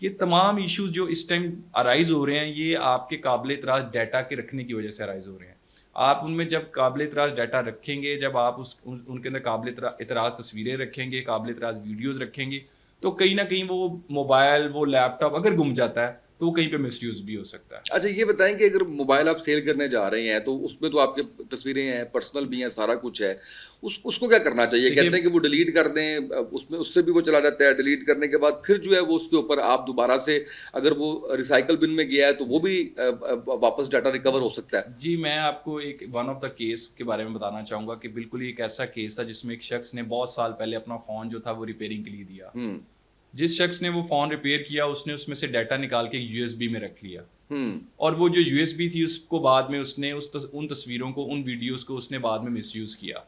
یہ تمام ایشوز جو اس ٹائم ارائز ہو رہے ہیں یہ آپ کے قابل اعتراض ڈیٹا کے رکھنے کی وجہ سے ارائز ہو رہے ہیں. آپ ان میں جب قابل اعتراض ڈیٹا رکھیں گے, جب آپ ان کے اندر قابل اعتراض تصویریں رکھیں گے, قابل اعتراض ویڈیوز رکھیں گے, تو کہیں نہ کہیں وہ موبائل, وہ لیپ ٹاپ اگر گم جاتا ہے تو وہ کہیں پہ مس یوز بھی ہو سکتا ہے. اچھا یہ بتائیں کہ اگر موبائل آپ سیل کرنے جا رہے ہیں تو اس میں تو آپ کے تصویریں ہیں, پرسنل بھی ہیں, سارا کچھ ہے, اس کو کیا کرنا چاہیے؟ کہتے ہیں کہ وہ ڈیلیٹ کر دیں, اس سے بھی وہ چلا جاتا ہے. ڈیلیٹ کرنے کے بعد پھر جو ہے وہ اس کے اوپر آپ دوبارہ سے اگر وہ ریسائیکل بن میں گیا ہے تو وہ بھی واپس ڈاٹا ریکور ہو سکتا ہے. جی میں آپ کو ایک ون آف دا کیس کے بارے میں بتانا چاہوں گا کہ بالکل ایک ایسا کیس تھا جس میں ایک شخص نے بہت سال پہلے اپنا فون جو تھا وہ ریپیئرنگ کے لیے دیا. جس شخص نے وہ فون ریپیئر کیا اس نے اس میں سے ڈیٹا نکال کے یو ایس بی میں رکھ لیا, اور وہ جو یو ایس بی تھی اس کو بعد میں اس نے ان تصویروں کو, ان ویڈیوز کو اس نے بعد میں مس یوز کیا.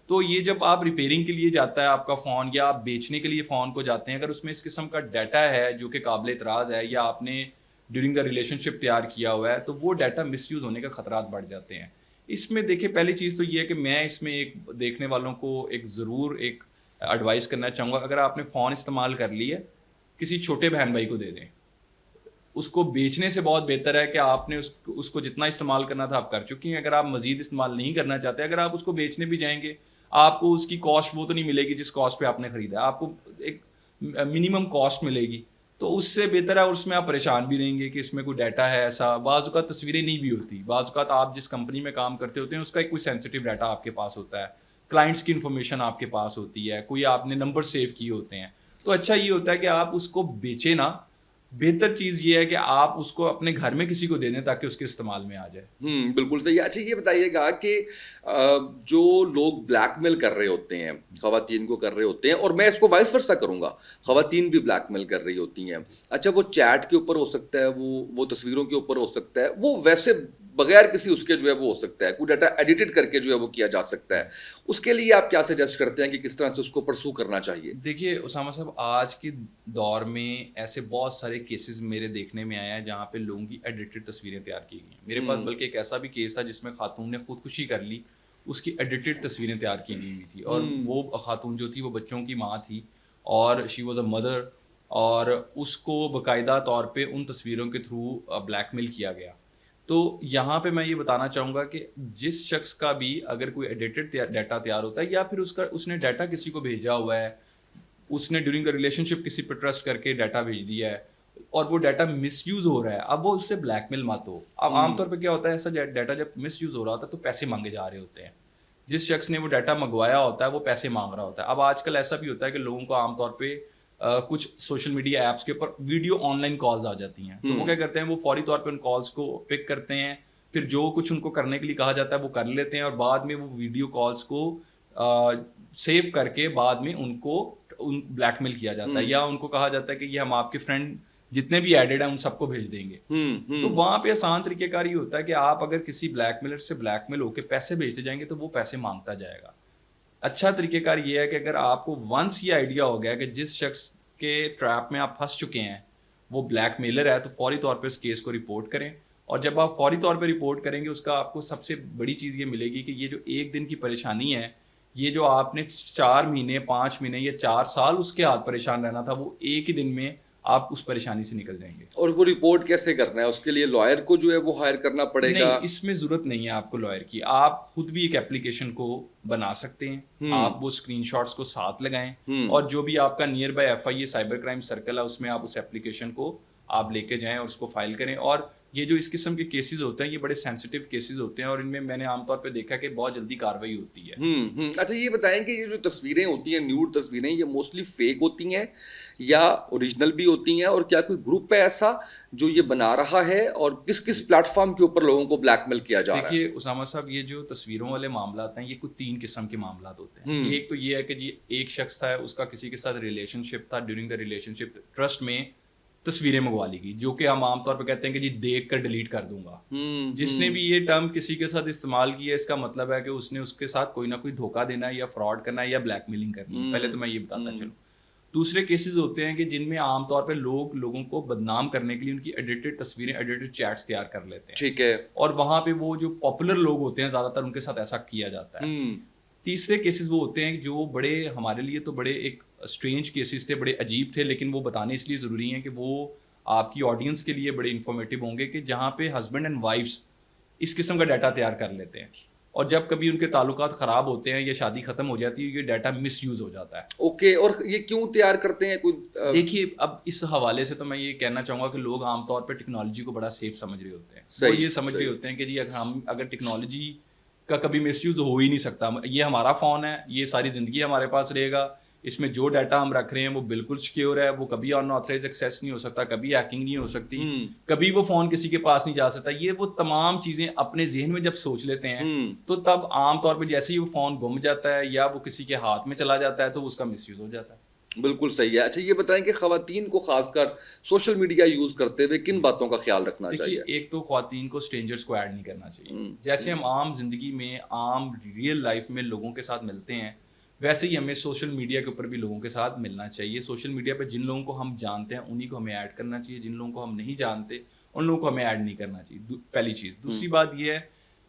تو یہ جب آپ ریپیئرنگ کے لیے جاتا ہے آپ کا فون, یا آپ بیچنے کے لیے فون کو جاتے ہیں, اگر اس میں اس قسم کا ڈیٹا ہے جو کہ قابل اعتراض ہے یا آپ نے ڈیورنگ دا ریلیشن شپ تیار کیا ہوا ہے, تو وہ ڈیٹا مس یوز ہونے کا خطرات بڑھ جاتے ہیں. اس میں دیکھیں پہلی چیز تو یہ ہے کہ میں اس میں ایک دیکھنے والوں کو ایک ضرور ایک ایڈوائز کرنا چاہوں گا, اگر آپ نے فون استعمال کر لی ہے کسی چھوٹے بہن بھائی کو دے دیں. اس کو بیچنے سے بہت بہتر ہے کہ آپ نے اس کو جتنا استعمال کرنا تھا آپ کر چکی ہیں. اگر آپ مزید استعمال نہیں کرنا چاہتے, اگر آپ اس کو بیچنے بھی جائیں گے آپ کو اس کی کاسٹ وہ تو نہیں ملے گی جس کاسٹ پہ آپ نے خریدا ہے, آپ کو ایک منیمم کاسٹ ملے گی. تو اس سے بہتر ہے, اور اس میں آپ پریشان بھی رہیں گے کہ اس میں کوئی ڈیٹا ہے ایسا. بعض اوقات تصویریں نہیں بھی ہوتی, بعض اوقات آپ جس کمپنی میں کام کرتے ہوتے ہیں اس کا ایک کوئی سینسٹیو ڈیٹا آپ کے پاس ہوتا ہے, کلائنٹس کی انفارمیشن آپ کے پاس ہوتی ہے, کوئی آپ نے نمبر سیو کیے ہوتے ہیں. تو اچھا یہ ہوتا ہے کہ آپ اس کو بیچیں نا, بہتر چیز یہ ہے کہ آپ اس کو اپنے گھر میں کسی کو دے دیں تاکہ اس کے استعمال میں آ جائے. بالکل صحیح. اچھا یہ بتائیے گا کہ جو لوگ بلیک میل کر رہے ہوتے ہیں, خواتین کو کر رہے ہوتے ہیں, اور میں اس کو وائس ورسا کروں گا, خواتین بھی بلیک میل کر رہی ہوتی ہیں. اچھا وہ چیٹ کے اوپر ہو سکتا ہے, وہ تصویروں کے اوپر ہو سکتا ہے, وہ ویسے بغیر کسی اس کے جو ہے وہ ہو سکتا ہے, کوئی ڈیٹا ایڈیٹڈ کر کے جو ہے وہ کیا جا سکتا ہے. اس کے لیے آپ کیا سجیسٹ کرتے ہیں کہ کس طرح سے اس کو پرسو کرنا چاہیے؟ دیکھیے اسامہ صاحب, آج کے دور میں ایسے بہت سارے کیسز میرے دیکھنے میں آیا ہے جہاں پہ لوگوں کی ایڈیٹڈ تصویریں تیار کی گئی ہیں. میرے پاس بلکہ ایک ایسا بھی کیس تھا جس میں خاتون نے خودکشی کر لی, اس کی ایڈیٹڈ تصویریں تیار کی گئی ہوئی تھی, اور وہ خاتون جو تھی وہ بچوں کی ماں تھی, اور شی واز اے مدر, اور اس کو باقاعدہ طور پہ ان تصویروں کے تھرو بلیک میل کیا گیا. تو یہاں پہ میں یہ بتانا چاہوں گا کہ جس شخص کا بھی اگر کوئی ایڈیٹڈ ڈیٹا تیار ہوتا ہے, یا پھر اس نے ڈیٹا کسی کو بھیجا ہوا ہے, اس نے ڈیورنگ اے ریلیشن شپ کسی پہ ٹرسٹ کر کے ڈیٹا بھیج دیا ہے, اور وہ ڈیٹا مس یوز ہو رہا ہے, اب وہ اس سے بلیک میل مت ہو. اب عام طور پہ کیا ہوتا ہے, ایسا ڈیٹا جب مس یوز ہو رہا ہوتا ہے تو پیسے مانگے جا رہے ہوتے ہیں. جس شخص نے وہ ڈیٹا منگوایا ہوتا ہے وہ پیسے مانگ رہا ہوتا ہے. اب آج کل ایسا بھی ہوتا ہے کہ لوگوں کو عام طور پہ کچھ سوشل میڈیا ایپس کے اوپر ویڈیو آن لائن کالز آ جاتی ہیں, تو وہ کیا کرتے ہیں, وہ فوری طور پہ ان کالز کو پک کرتے ہیں, پھر جو کچھ ان کو کرنے کے لیے کہا جاتا ہے وہ کر لیتے ہیں, اور بعد میں وہ ویڈیو کالز کو سیو کر کے بعد میں ان کو بلیک میل کیا جاتا ہے, یا ان کو کہا جاتا ہے کہ یہ ہم آپ کے فرینڈ جتنے بھی ایڈڈ ہیں ان سب کو بھیج دیں گے. تو وہاں پہ آسان طریقہ کار یہ ہوتا ہے کہ آپ اگر کسی بلیک میلر سے بلیک میل ہو کے پیسے بھیجتے جائیں گے تو وہ پیسے مانگتا جائے گا. اچھا طریقہ کار یہ ہے کہ اگر آپ کو ونس یہ آئیڈیا ہو گیا کہ جس شخص کے ٹریپ میں آپ پھنس چکے ہیں وہ بلیک میلر ہے, تو فوری طور پہ اس کیس کو رپورٹ کریں. اور جب آپ فوری طور پہ رپورٹ کریں گے, اس کا آپ کو سب سے بڑی چیز یہ ملے گی کہ یہ جو ایک دن کی پریشانی ہے, یہ جو آپ نے 4 مہینے 5 مہینے یا 4 سال اس کے ہاتھ پریشان رہنا تھا, وہ ایک ہی دن میں آپ اس پریشانی سے نکل جائیں گے. اور وہ رپورٹ کیسے کرنا ہے, اس کے لیے لائر کو جو ہے وہ ہائر کرنا پڑے گا؟ نہیں, اس میں ضرورت نہیں ہے آپ کو لائر کی, آپ خود بھی ایک اپلیکیشن کو بنا سکتے ہیں. آپ وہ اسکرین شاٹس کو ساتھ لگائیں, اور جو بھی آپ کا near by FIA cyber crime circle ہے اس میں آپ اس اپلیکیشن کو آپ لے کے جائیں اور اس کو فائل کریں. اور یہ جو اس قسم کے کیسز ہوتے ہیں یہ بڑے سینسیٹیو کیسز ہوتے ہیں, اور ان میں نے عام طور پہ دیکھا کہ بہت جلدی کارروائی ہوتی ہے. اچھا یہ بتائیں کہ یہ جو تصویریں ہوتی ہیں, نیوڈ تصویریں, یہ موسٹلی فیک ہوتی ہیں یا اوریجنل بھی ہوتی ہیں, اور کیا کوئی گروپ ہے ایسا جو یہ بنا رہا ہے, اور کس کس پلیٹ فارم کے اوپر لوگوں کو بلیک میل کیا جا رہا ہے؟ دیکھیے اسامہ صاحب, یہ جو تصویروں والے معاملات ہیں یہ کچھ 3 قسم کے معاملات ہوتے ہیں. ایک تو یہ ہے کہ جی ایک شخص تھا, اس کا کسی کے ساتھ ریلیشن شپ تھا, during the relation ship trust میں تصویریں منگوا لی گئی, جو کہ ہم عام طور پہ کہتے ہیں کہ جی دیکھ کر ڈیلیٹ کر دوں گا. جس نے بھی یہ ٹرم کسی کے ساتھ استعمال کی ہے, اس کا مطلب ہے کہ اس نے اس کے ساتھ کوئی نہ کوئی دھوکہ دینا ہے, یا فراڈ کرنا ہے, یا بلیک میلنگ کرنی ہے. پہلے تو میں یہ بتاتا چلوں. دوسرے کیسز ہوتے ہیں کہ جن میں عام طور پہ لوگوں کو بدنام کرنے کے لیے ان کی ایڈیٹڈ تصویریں, ایڈیٹڈ چیٹس تیار کر لیتے ہیں. ٹھیک ہے. اور وہاں پہ وہ جو پاپولر لوگ ہوتے ہیں زیادہ تر ان کے ساتھ ایسا کیا جاتا ہے. تیسرے کیسز وہ ہوتے ہیں جو بڑے ہمارے لیے تو بڑے ایک اسٹرینج کیسز تھے, بڑے عجیب تھے, لیکن وہ بتانے اس لیے ضروری ہیں کہ وہ آپ کی آڈینس کے لیے بڑے انفارمیٹیو ہوں گے, کہ جہاں پہ ہسبینڈ اینڈ وائفس اس قسم کا ڈیٹا تیار کر لیتے ہیں, اور جب کبھی ان کے تعلقات خراب ہوتے ہیں یا شادی ختم ہو جاتی ہے, یہ ڈیٹا مس یوز ہو جاتا ہے. اوکے, اور یہ کیوں تیار کرتے ہیں کوئی؟ دیکھیے, اب اس حوالے سے تو میں یہ کہنا چاہوں گا کہ لوگ عام طور پہ ٹیکنالوجی کو بڑا سیف سمجھ رہے ہوتے ہیں. وہ یہ سمجھ رہے ہوتے ہیں کہ جی ہم اگر ٹیکنالوجی کا کبھی مس یوز ہو ہی نہیں سکتا, یہ ہمارا فون ہے, یہ ساری زندگی ہمارے پاس رہے گا, اس میں جو ڈیٹا ہم رکھ رہے ہیں وہ بالکل سیکیور ہے, وہ کبھی ان آتھرائز ایکسیس نہیں ہو سکتا, کبھی ہیکنگ نہیں ہو سکتی, کبھی وہ فون کسی کے پاس نہیں جا سکتا. یہ وہ تمام چیزیں اپنے ذہن میں جب سوچ لیتے ہیں تو تب عام طور پہ جیسے ہی وہ فون گم جاتا ہے یا وہ کسی کے ہاتھ میں چلا جاتا ہے تو اس کا مس یوز ہو جاتا ہے. بالکل صحیح ہے. اچھا یہ بتائیں کہ خواتین کو خاص کر سوشل میڈیا یوز کرتے ہوئے کن باتوں کا خیال رکھنا چاہیے؟ ایک تو خواتین کو اسٹرینجرز کو ایڈ نہیں کرنا چاہیے. جیسے ہم عام زندگی میں عام ریئل لائف میں لوگوں کے ساتھ ملتے ہیں, ویسے ہی ہمیں سوشل میڈیا کے اوپر بھی لوگوں کے ساتھ ملنا چاہیے. سوشل میڈیا پہ جن لوگوں کو ہم جانتے ہیں انہی کو ہمیں ایڈ کرنا چاہیے, جن لوگوں کو ہم نہیں جانتے ان لوگوں کو ہمیں ایڈ نہیں کرنا چاہیے, پہلی چیز. دوسری بات یہ ہے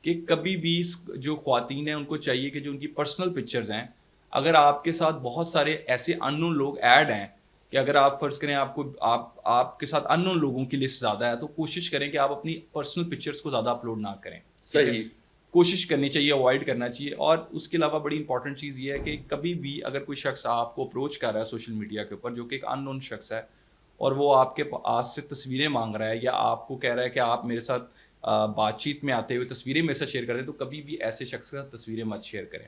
کہ کبھی بھی جو خواتین ہیں ان کو چاہیے کہ جو ان کی پرسنل پکچرز ہیں, اگر آپ کے ساتھ بہت سارے ایسے ان نون لوگ ایڈ ہیں کہ اگر آپ فرض کریں آپ کے ساتھ ان نون لوگوں کی لسٹ زیادہ ہے, تو کوشش کریں کہ آپ اپنی پرسنل پکچرز کو زیادہ اپلوڈ نہ کریں. صحیح, کوشش کرنی چاہیے, اوائڈ کرنا چاہیے. اور اس کے علاوہ بڑی امپورٹنٹ چیز یہ ہے کہ کبھی بھی اگر کوئی شخص آپ کو اپروچ کر رہا ہے سوشل میڈیا کے اوپر, جو کہ ایک ان نون شخص ہے, اور وہ آپ کے پاس سے تصویریں مانگ رہا ہے یا آپ کو کہہ رہا ہے کہ آپ میرے ساتھ بات چیت میں آتے ہوئے تصویریں میرے ساتھ شیئر کرتے ہیں, تو کبھی بھی ایسے شخص کے ساتھ تصویریں مت شیئر کریں.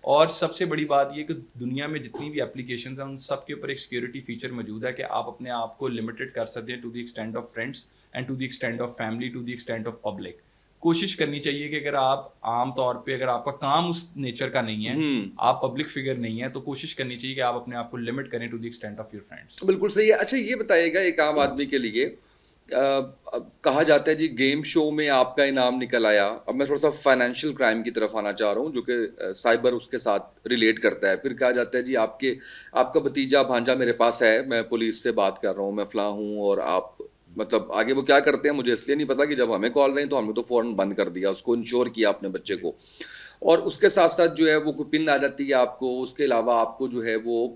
اور سب سے بڑی بات یہ کہ دنیا میں جتنی بھی اپلیکیشنز ہیں ان سب کے اوپر ایک سیکیورٹی فیچر موجود ہے کہ آپ اپنے آپ کو لمیٹڈ کر سکتے ہیں to the extent of friends and to the extent of family, to the extent of public. کوشش کرنی چاہیے کہ اگر آپ عام طور پہ اگر آپ کا کام اس نیچر کا نہیں ہے, آپ پبلک فگر نہیں ہے, تو کوشش کرنی چاہیے کہ آپ اپنے آپ کو لمٹ کریں to the extent of your friends. بالکل صحیح ہے. اچھا یہ بتائیے گا, ایک عام آدمی کے لیے کہا جاتا ہے جی گیم شو میں آپ کا انعام نکل آیا. اب میں تھوڑا سا فائنینشیل کرائم کی طرف آنا چاہ رہا ہوں جو کہ سائبر اس کے ساتھ ریلیٹ کرتا ہے. پھر کہا جاتا ہے جی آپ کا بھتیجا بھانجا میرے پاس ہے, میں پولیس سے بات کر رہا ہوں, میں فلاں ہوں, اور آپ مطلب آگے وہ کیا کرتے ہیں مجھے اس لیے نہیں پتا کہ جب ہمیں کال رہی تو ہم نے تو فوراً بند کر دیا, اس کو انشور کیا اپنے بچے کو. اور اس کے ساتھ ساتھ جو ہے وہ کوئی پن آ جاتی ہے آپ کو, اس کے علاوہ آپ کو جو ہے وہ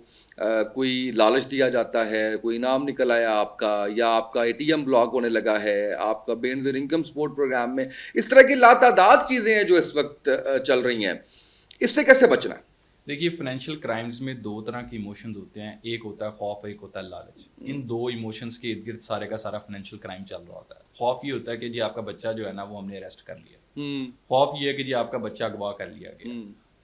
کوئی لالچ دیا جاتا ہے, کوئی انعام نکل آیا آپ کا, یا آپ کا اے ٹی ایم بلاک ہونے لگا ہے, آپ کا بے نظیر انکم سپورٹ پروگرام میں, اس طرح کی لاتعداد چیزیں ہیں جو اس وقت چل رہی ہیں. اس سے کیسے بچنا ہے؟ دیکھیے, فائنینشیل کرائمز میں دو طرح کے ایموشنز ہوتے ہیں, ایک ہوتا ہے خوف, ایک ہوتا ہے لالچ. ان دو ایموشنز کے ارد گرد سارے کا سارا فائنینشیل کرائم چل رہا ہوتا ہے. خوف یہ ہوتا ہے کہ جی آپ کا بچہ جو ہے نا وہ ہم نے اریسٹ کر لیا, خوف یہ ہے کہ جی آپ کا بچہ اغوا کر لیا گیا,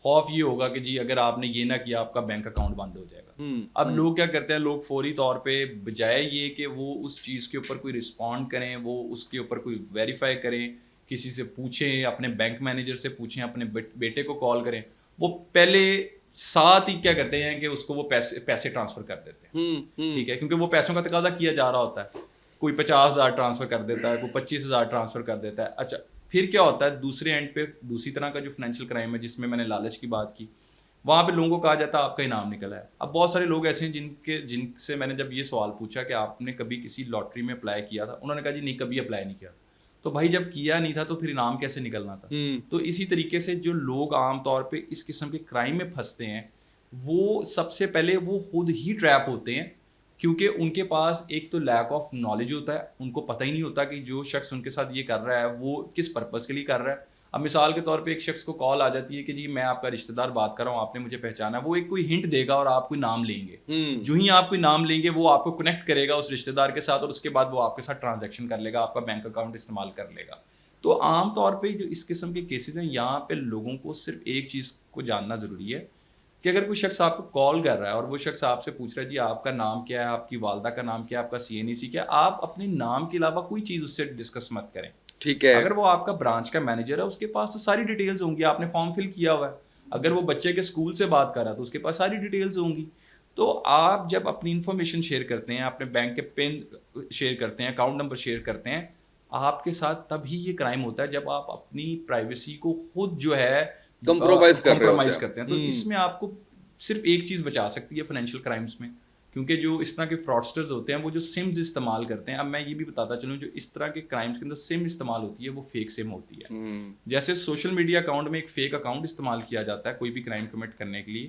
خوف یہ ہوگا کہ جی اگر آپ نے یہ نہ کیا آپ کا بینک اکاؤنٹ بند ہو جائے گا. اب لوگ کیا کرتے ہیں, لوگ فوری طور پہ بجائے یہ کہ وہ اس چیز کے اوپر کوئی رسپونڈ کریں, وہ اس کے اوپر کوئی ویریفائی کریں, کسی سے پوچھیں, اپنے بینک مینیجر سے پوچھیں, اپنے بیٹے کو کال کریں, وہ پہلے ساتھ ہی کیا کرتے ہیں کہ اس کو وہ پیسے ٹرانسفر کر دیتے ہیں. ٹھیک ہے, کیونکہ وہ پیسوں کا تقاضا کیا جا رہا ہوتا ہے. کوئی 50,000 ٹرانسفر کر دیتا ہے, کوئی 25,000 ٹرانسفر کر دیتا ہے. اچھا پھر کیا ہوتا ہے دوسرے اینڈ پہ, دوسری طرح کا جو فائنینشیل کرائم ہے جس میں نے لالچ کی بات کی, وہاں پہ لوگوں کو کہا جاتا ہے آپ کا انعام نکلا ہے. اب بہت سارے لوگ ایسے ہیں جن سے میں نے جب یہ سوال پوچھا کہ آپ نے کبھی کسی لاٹری میں اپلائی کیا تھا, انہوں نے کہا جی نہیں کبھی اپلائی نہیں کیا. تو بھائی جب کیا نہیں تھا تو پھر انعام کیسے نکلنا تھا؟ تو اسی طریقے سے جو لوگ عام طور پہ اس قسم کے کرائم میں پھنستے ہیں وہ سب سے پہلے وہ خود ہی ٹریپ ہوتے ہیں, کیونکہ ان کے پاس ایک تو لیک آف نالج ہوتا ہے, ان کو پتہ ہی نہیں ہوتا کہ جو شخص ان کے ساتھ یہ کر رہا ہے وہ کس پرپز کے لیے کر رہا ہے. اب مثال کے طور پہ ایک شخص کو کال آ جاتی ہے کہ جی میں آپ کا رشتہ دار بات کر رہا ہوں, آپ نے مجھے پہچانا, وہ ایک کوئی ہنٹ دے گا اور آپ کوئی نام لیں گے. جو ہی آپ کوئی نام لیں گے وہ آپ کو کنیکٹ کرے گا اس رشتہ دار کے ساتھ, اور اس کے بعد وہ آپ کے ساتھ ٹرانزیکشن کر لے گا, آپ کا بینک اکاؤنٹ استعمال کر لے گا. تو عام طور پہ جو اس قسم کے کیسز ہیں یہاں پہ لوگوں کو صرف ایک چیز کو جاننا ضروری ہے کہ اگر کوئی شخص آپ کو کال کر رہا ہے اور وہ شخص آپ سے پوچھ رہا ہے جی آپ کا نام کیا ہے, آپ کی والدہ کا نام کیا ہے, آپ کا CNC کیا ہے, آپ اپنے نام کے علاوہ کوئی چیز اس سے ڈسکس مت کریں. ٹھیک ہے, اگر وہ آپ کا برانچ کا مینیجر ہے اس کے پاس تو ساری ڈیٹیلز ہوں گی, آپ نے فارم فل کیا ہوا ہے. اگر وہ بچے کے اسکول سے بات کر رہا ہے تو اس کے پاس ساری ڈیٹیلز ہوں گی. تو آپ جب اپنی انفارمیشن شیئر کرتے ہیں, اپنے بینک کے پن شیئر کرتے ہیں, اکاؤنٹ نمبر شیئر کرتے ہیں, آپ کے ساتھ تب ہی یہ کرائم ہوتا ہے جب آپ اپنی پرائیویسی کو خود جو ہے کمپرومائز کرتے ہیں. تو اس میں آپ کو صرف ایک چیز بچا سکتی ہے فائنینشیل کرائمز میں, کیونکہ جو اس طرح کے فراڈسٹرز ہوتے ہیں وہ جو سمز استعمال کرتے ہیں. اب میں یہ بھی بتاتا چلوں جو اس طرح کے کرائمز کے اندر سم استعمال ہوتی ہے وہ فیک سم ہوتی ہے. جیسے سوشل میڈیا اکاؤنٹ میں ایک فیک اکاؤنٹ استعمال کیا جاتا ہے کوئی بھی کرائم کمٹ کرنے کے لیے,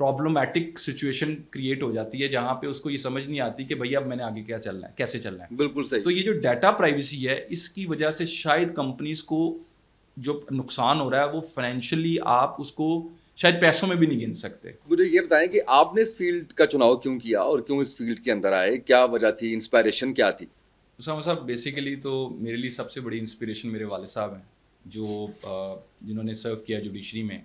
پرابلمٹک سچویشن کریٹ ہو جاتی ہے جہاں پہ اس کو یہ سمجھ نہیں آتی کہ بھیا اب میں نے آگے کیا چلنا ہے, کیسے چلنا ہے. بالکل صحیح. تو یہ جو ڈیٹا پرائیویسی ہے اس کی وجہ سے شاید کمپنیز کو جو نقصان ہو رہا ہے وہ فائنینشلی آپ اس کو شاید پیسوں میں بھی نہیں گن سکتے. مجھے یہ بتائیں کہ آپ نے اس فیلڈ کا چناؤ کیوں کیا اور کیوں اس فیلڈ کے اندر آئے, کیا وجہ تھی, انسپائریشن کیا تھی؟ اسامہ صاحب بیسیکلی تو میرے لیے سب سے بڑی انسپریشن میرے والد صاحب ہیں جو جنہوں نے سرو کیا جوڈیشری میں.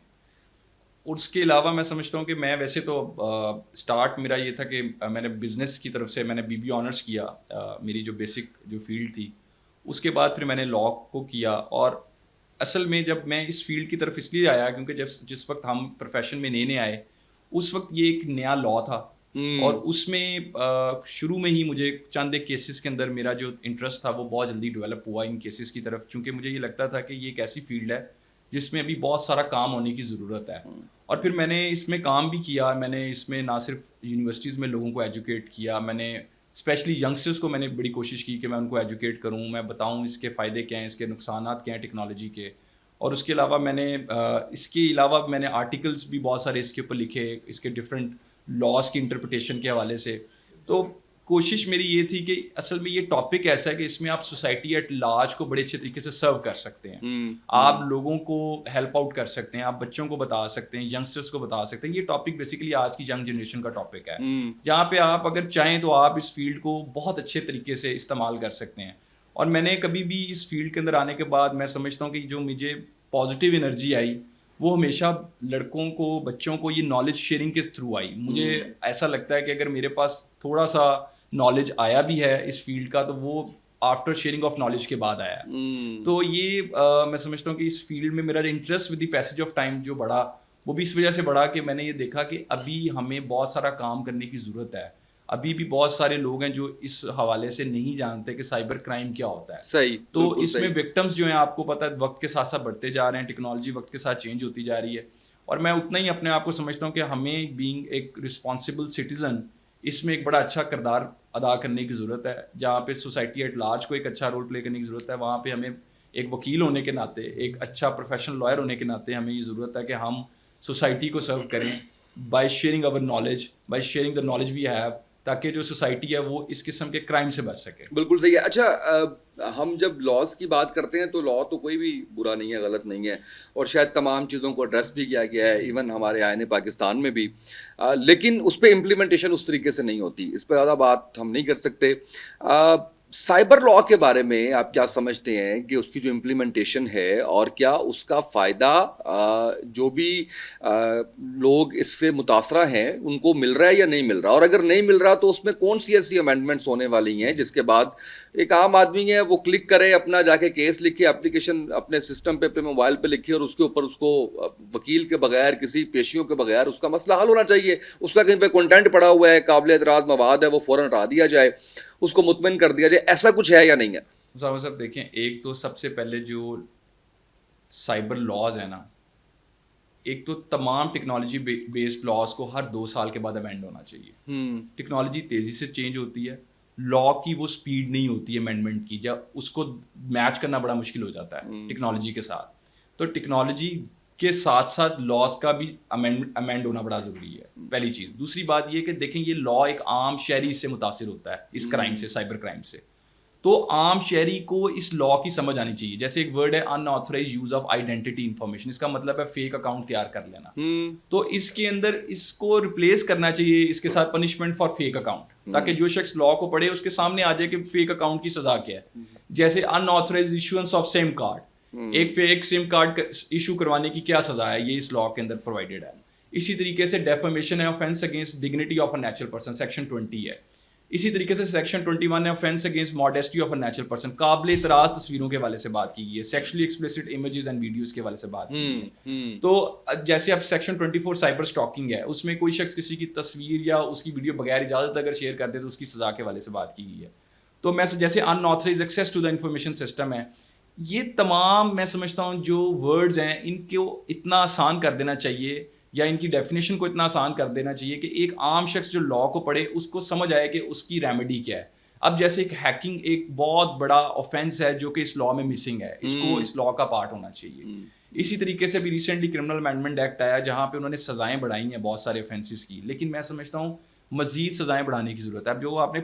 اور اس کے علاوہ میں سمجھتا ہوں کہ میں ویسے تو اسٹارٹ میرا یہ تھا کہ میں نے بزنس کی طرف سے میں نے BBA آنرس کیا, میری جو بیسک جو فیلڈ تھی. اس کے بعد پھر میں نے لاء کو کیا, اور اصل میں جب میں اس فیلڈ کی طرف اس لیے آیا کیونکہ جس وقت ہم پروفیشن میں نئے آئے اس وقت یہ ایک نیا لاء تھا, اور اس میں شروع میں ہی مجھے چند ایک کیسز کے اندر میرا جو انٹرسٹ تھا وہ بہت جلدی ڈیولپ ہوا ان کیسز کی طرف, چونکہ مجھے یہ لگتا تھا کہ یہ ایک ایسی فیلڈ ہے جس میں ابھی بہت سارا کام ہونے کی ضرورت ہے. اور پھر میں نے اس میں کام بھی کیا, میں نے اس میں نہ صرف یونیورسٹیز میں لوگوں کو ایجوکیٹ کیا, میں نے اسپیشلی ینگسٹرس کو میں نے بڑی کوشش کی کہ میں ان کو ایجوکیٹ کروں, میں بتاؤں اس کے فائدے کیا ہیں, اس کے نقصانات کیا ہیں ٹیکنالوجی کے. اور اس کے علاوہ میں نے آرٹیکلس بھی بہت سارے اس کے اوپر لکھے, اس کے ڈفرینٹ لاس کی انٹرپریٹیشن کے حوالے سے. تو کوشش میری یہ تھی کہ اصل میں یہ ٹاپک ایسا ہے کہ اس میں آپ سوسائٹی ایٹ لارج کو بڑے اچھے طریقے سے سرو کر سکتے ہیں, آپ لوگوں کو ہیلپ آؤٹ کر سکتے ہیں, آپ بچوں کو بتا سکتے ہیں, ینگسٹرس کو بتا سکتے ہیں. یہ ٹاپک بیسیکلی آج کی ینگ جنریشن کا ٹاپک ہے جہاں پہ آپ اگر چاہیں تو آپ اس فیلڈ کو بہت اچھے طریقے سے استعمال کر سکتے ہیں. اور میں نے کبھی بھی اس فیلڈ کے اندر آنے کے بعد میں سمجھتا ہوں کہ جو مجھے پازیٹیو انرجی آئی وہ ہمیشہ لڑکوں کو, بچوں کو یہ نالج شیئرنگ کے تھرو آئی. مجھے ایسا لگتا ہے کہ اگر میرے پاس تھوڑا سا نالج آیا بھی ہے اس فیلڈ کا تو وہ آفٹر شیئرنگ آف نالج کے بعد آیا ہے. تو یہ میں سمجھتا ہوں کہ اس فیلڈ میں میرا interest with the passage of time جو بڑھا وہ بھی اس وجہ سے بڑھا کہ میں نے یہ دیکھا کہ ابھی ہمیں بہت سارا کام کرنے کی ضرورت ہے. ابھی بھی بہت سارے لوگ ہیں جو اس حوالے سے نہیں جانتے کہ سائبر کرائم کیا ہوتا ہے. صحیح. تو اس میں وکٹمز جو ہیں آپ کو پتہ ہے وقت کے ساتھ ساتھ بڑھتے جا رہے ہیں, ٹیکنالوجی وقت کے ساتھ چینج ہوتی جا رہی ہے, اور میں اتنا ہی اپنے آپ کو سمجھتا ہوں کہ ہمیں بینگ ایک رسپانسبل سٹیزن اس میں ایک بڑا اچھا کردار ادا کرنے کی ضرورت ہے. جہاں پہ سوسائٹی ایٹ لارج کو ایک اچھا رول پلے کرنے کی ضرورت ہے, وہاں پہ ہمیں ایک وکیل ہونے کے ناطے, ایک اچھا پروفیشنل لائر ہونے کے ناطے ہمیں یہ ضرورت ہے کہ ہم سوسائٹی کو سرو کریں by sharing our knowledge, by sharing the knowledge we have, تاکہ جو سوسائٹی ہے وہ اس قسم کے کرائم سے بچ سکے. بالکل صحیح ہے. اچھا, ہم جب لاس کی بات کرتے ہیں تو لا تو کوئی بھی برا نہیں ہے, غلط نہیں ہے, اور شاید تمام چیزوں کو ایڈریس بھی کیا گیا ہے ایون ہمارے آئین پاکستان میں بھی, لیکن اس پہ امپلیمنٹیشن اس طریقے سے نہیں ہوتی. اس پہ زیادہ بات ہم نہیں کر سکتے. سائبر لا کے بارے میں آپ کیا سمجھتے ہیں کہ اس کی جو امپلیمنٹیشن ہے اور کیا اس کا فائدہ جو بھی لوگ اس سے متاثرہ ہیں ان کو مل رہا ہے یا نہیں مل رہا, اور اگر نہیں مل رہا تو اس میں کون سی ایسی امینڈمنٹس ہونے والی ہیں جس کے بعد ایک عام آدمی ہے وہ کلک کرے, اپنا جا کے کیس لکھے, اپلیکیشن اپنے سسٹم پہ اپنے موبائل پہ لکھے, اور اس کے اوپر اس کو وکیل کے بغیر کسی پیشیوں کے بغیر اس کا مسئلہ حل ہونا چاہیے. اس کا کہیں پہ کنٹینٹ پڑا ہوا ہے, قابل اعتراض مواد ہے, وہ فوراً ہٹا دیا جائے, اس کو مطمئن کر دیا جائے. ایسا کچھ ہے یا نہیں ہے؟ صاحب دیکھیں, ایک تو سب سے پہلے جو سائبر لاز ہیں نا, ایک تو تمام ٹیکنالوجی بیسڈ لاز کو ہر 2 سال کے بعد امینڈ ہونا چاہیے. ٹیکنالوجی تیزی سے چینج ہوتی ہے, لا کی وہ سپیڈ نہیں ہوتی ہے امینڈمنٹ کی, جب اس کو میچ کرنا بڑا مشکل ہو جاتا ہے ٹیکنالوجی کے ساتھ. تو ٹیکنالوجی کے ساتھ ساتھ لاز کا بھی امینڈ ہونا بڑا ضروری ہے, پہلی چیز. دوسری بات یہ کہ دیکھیں یہ لا ایک عام شہری سے متاثر ہوتا ہے اس کرائم سے, سائبر کرائم سے. تو عام شہری کو اس لا کی سمجھ آنی چاہیے. جیسے ایک ورڈ ہے unauthorized use of identity information, اس کا مطلب ہے فیک اکاؤنٹ تیار کر لینا. تو اس کے اندر اس کو ریپلیس کرنا چاہیے اس کے ساتھ پنشمنٹ فار فیک اکاؤنٹ, تاکہ جو شخص لا کو پڑھے اس کے سامنے آ جائے کہ فیک اکاؤنٹ کی سزا کیا ہے. جیسے unauthorized issuance of SIM card, ایک فیک سم کارڈ ایشو کروانے کی کیا سزا ہے, یہ اس لا کے اندر پرووائڈیڈ ہے. اسی طریقے سے ڈیفیمیشن ہے offence against dignity of a natural person, section 20 ہے. اسی طریقے سے سیکشن 21 ہے offence against modesty of a natural person, قابل اعتراض تصویروں کے حوالے سے بات کی گئی ہے, sexually explicit images and videos کے حوالے سے بات کی ہے. تو جیسے اب سیکشن 24 سائبر اسٹاکنگ ہے, اس میں کوئی شخص کسی کی تصویر یا اس کی ویڈیو بغیر اجازت اگر شیئر کر دے تو اس کی سزا کے حوالے سے بات کی گئی ہے. تو میں جیسے unauthorized access to the information system ہے, یہ تمام میں سمجھتا ہوں جو ورڈز ہیں ان کو اتنا آسان کر دینا چاہیے, یا ان کی ڈیفینیشن کو اتنا آسان کر دینا چاہیے کہ ایک عام شخص جو لا کو پڑھے اس کو سمجھ آئے کہ اس کی ریمیڈی کیا ہے. اب جیسے ایک ہیکنگ ایک بہت بڑا آفینس ہے جو کہ اس لا میں مسنگ ہے, اس کو اس لا کا پارٹ ہونا چاہیے. اسی طریقے سے بھی ریسنٹلی کرمنل امینڈمنٹ ایکٹ آیا جہاں پہ انہوں نے سزائیں بڑھائی ہیں بہت سارے offences کی, لیکن میں سمجھتا ہوں مزید سزائیں بڑھانے کی ضرورت ہے. اب جو آپ نے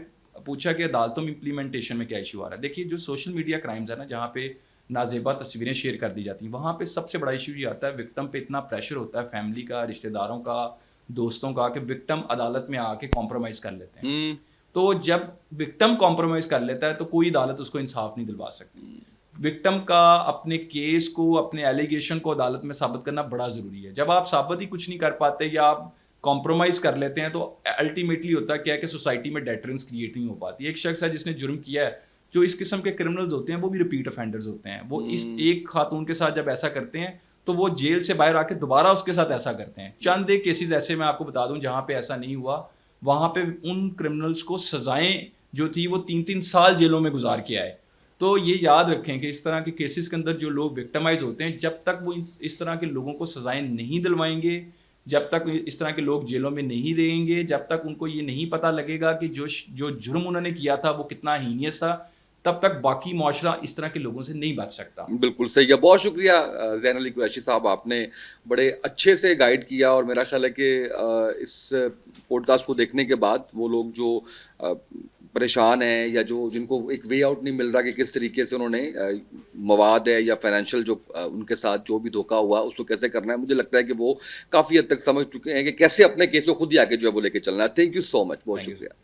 پوچھا کہ عدالتوں میں امپلیمنٹیشن میں کیا ایشو آ رہا ہے, دیکھیے جو سوشل میڈیا کرائمز ہے نا, جہاں پہ نازیبا تصویریں شیئر کر دی جاتی ہیں, وہاں پہ سب سے بڑا ایشو یہ آتا ہے وکٹم پہ اتنا پریشر ہوتا ہے فیملی کا, رشتہ داروں کا, دوستوں کا, کہ وکٹم عدالت میں آ کے کمپرومائز کر لیتے ہیں. تو جب وکٹم کمپرومائز کر لیتا ہے تو کوئی عدالت اس کو انصاف نہیں دلوا سکتی. وکٹم کا اپنے کیس کو, اپنے ایلیگیشن کو عدالت میں ثابت کرنا بڑا ضروری ہے. جب آپ ثابت ہی کچھ نہیں کر پاتے یا آپ کمپرومائز کر لیتے ہیں تو الٹیمیٹلی ہوتا کیا ہے کہ سوسائٹی میں ڈیٹرنس کریٹ نہیں ہو پاتی. ایک شخص ہے جس نے جرم کیا ہے, جو اس قسم کے کرمنلز ہوتے ہیں وہ بھی ریپیٹ افینڈرز ہوتے ہیں, وہ اس ایک خاتون کے ساتھ جب ایسا کرتے ہیں تو وہ جیل سے باہر آ کے دوبارہ اس کے ساتھ ایسا کرتے ہیں. چند ایک کیسز ایسے میں آپ کو بتا دوں جہاں پہ ایسا نہیں ہوا, وہاں پہ ان کرمنلز کو سزائیں جو تھی وہ 3-3 سال جیلوں میں گزار کے آئے. تو یہ یاد رکھیں کہ اس طرح کے کیسز کے اندر جو لوگ وکٹمائز ہوتے ہیں, جب تک وہ اس طرح کے لوگوں کو سزائیں نہیں دلوائیں گے, جب تک اس طرح کے لوگ جیلوں میں نہیں رہیں گے, جب تک ان کو یہ نہیں پتہ لگے گا کہ جو جرم انہوں نے کیا تھا وہ کتنا ہینیس تھا, تب تک باقی معاشرہ اس طرح کے لوگوں سے نہیں بچ سکتا. بالکل صحیح ہے. بہت شکریہ زین علی قریشی صاحب, آپ نے بڑے اچھے سے گائیڈ کیا, اور میرا خیال ہے کہ اس پوڈ کاسٹ کو دیکھنے کے بعد وہ لوگ جو پریشان ہیں یا جو جن کو ایک وے آؤٹ نہیں مل رہا کہ کس طریقے سے انہوں نے مواد ہے یا فائنینشیل جو ان کے ساتھ جو بھی دھوکہ ہوا اس کو کیسے کرنا ہے, مجھے لگتا ہے کہ وہ کافی حد تک سمجھ چکے ہیں کہ کیسے اپنے کیس کو خود ہی آگے جو ہے وہ لے کے چلنا ہے. تھینک یو سو مچ, بہت شکریہ.